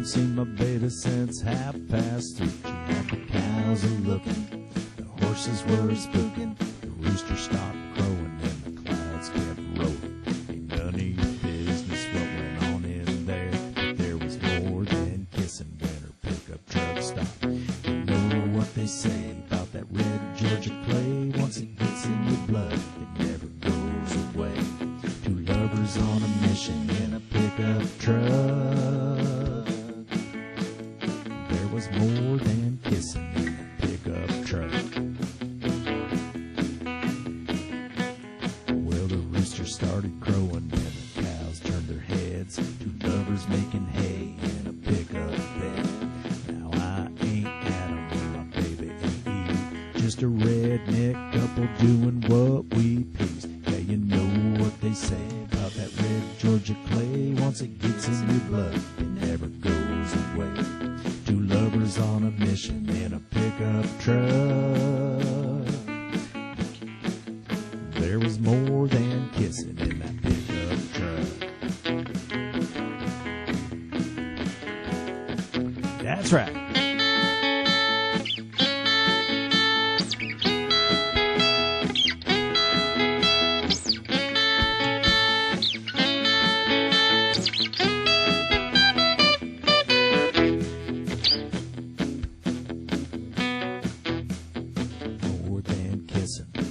haven't seen my baby since 3:30. She had the cows a-looking, the horses were a-spooking, the rooster stopped crowing, and the clouds kept rolling. Ain't none of your business what went on in there, but there was more than kissing when her pickup truck stopped. You know what they say about that red Georgia clay? Once it gets in your blood, it never goes away. Two lovers on a mission in a pickup truck. There was more than kissing in that pickup truck. Well, the rooster started crowing and the cows turned their heads. Two lovers making hay in a pickup bed. Now I ain't Adam and my baby ain't Eve, just a redneck couple doing what we please. Yeah, you know what they say about that red Georgia clay. Once it gets in your blood, it never goes away. Two lovers on a mission in a pickup truck. There was more than kissing in that pickup truck. That's right.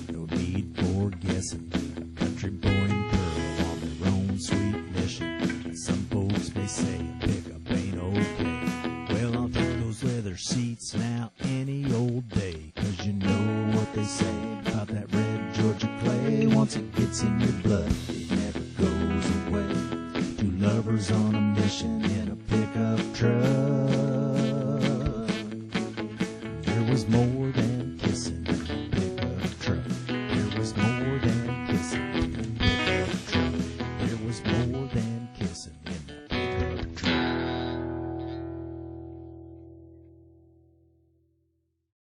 No need for guessing. A country boy and girl on their own sweet mission. And some folks may say a pickup ain't okay. Well, I'll take those leather seats now any old day. 'Cause you know what they say about that red Georgia clay. Once it gets in your blood, it never goes away. Two lovers on a mission in a pickup truck.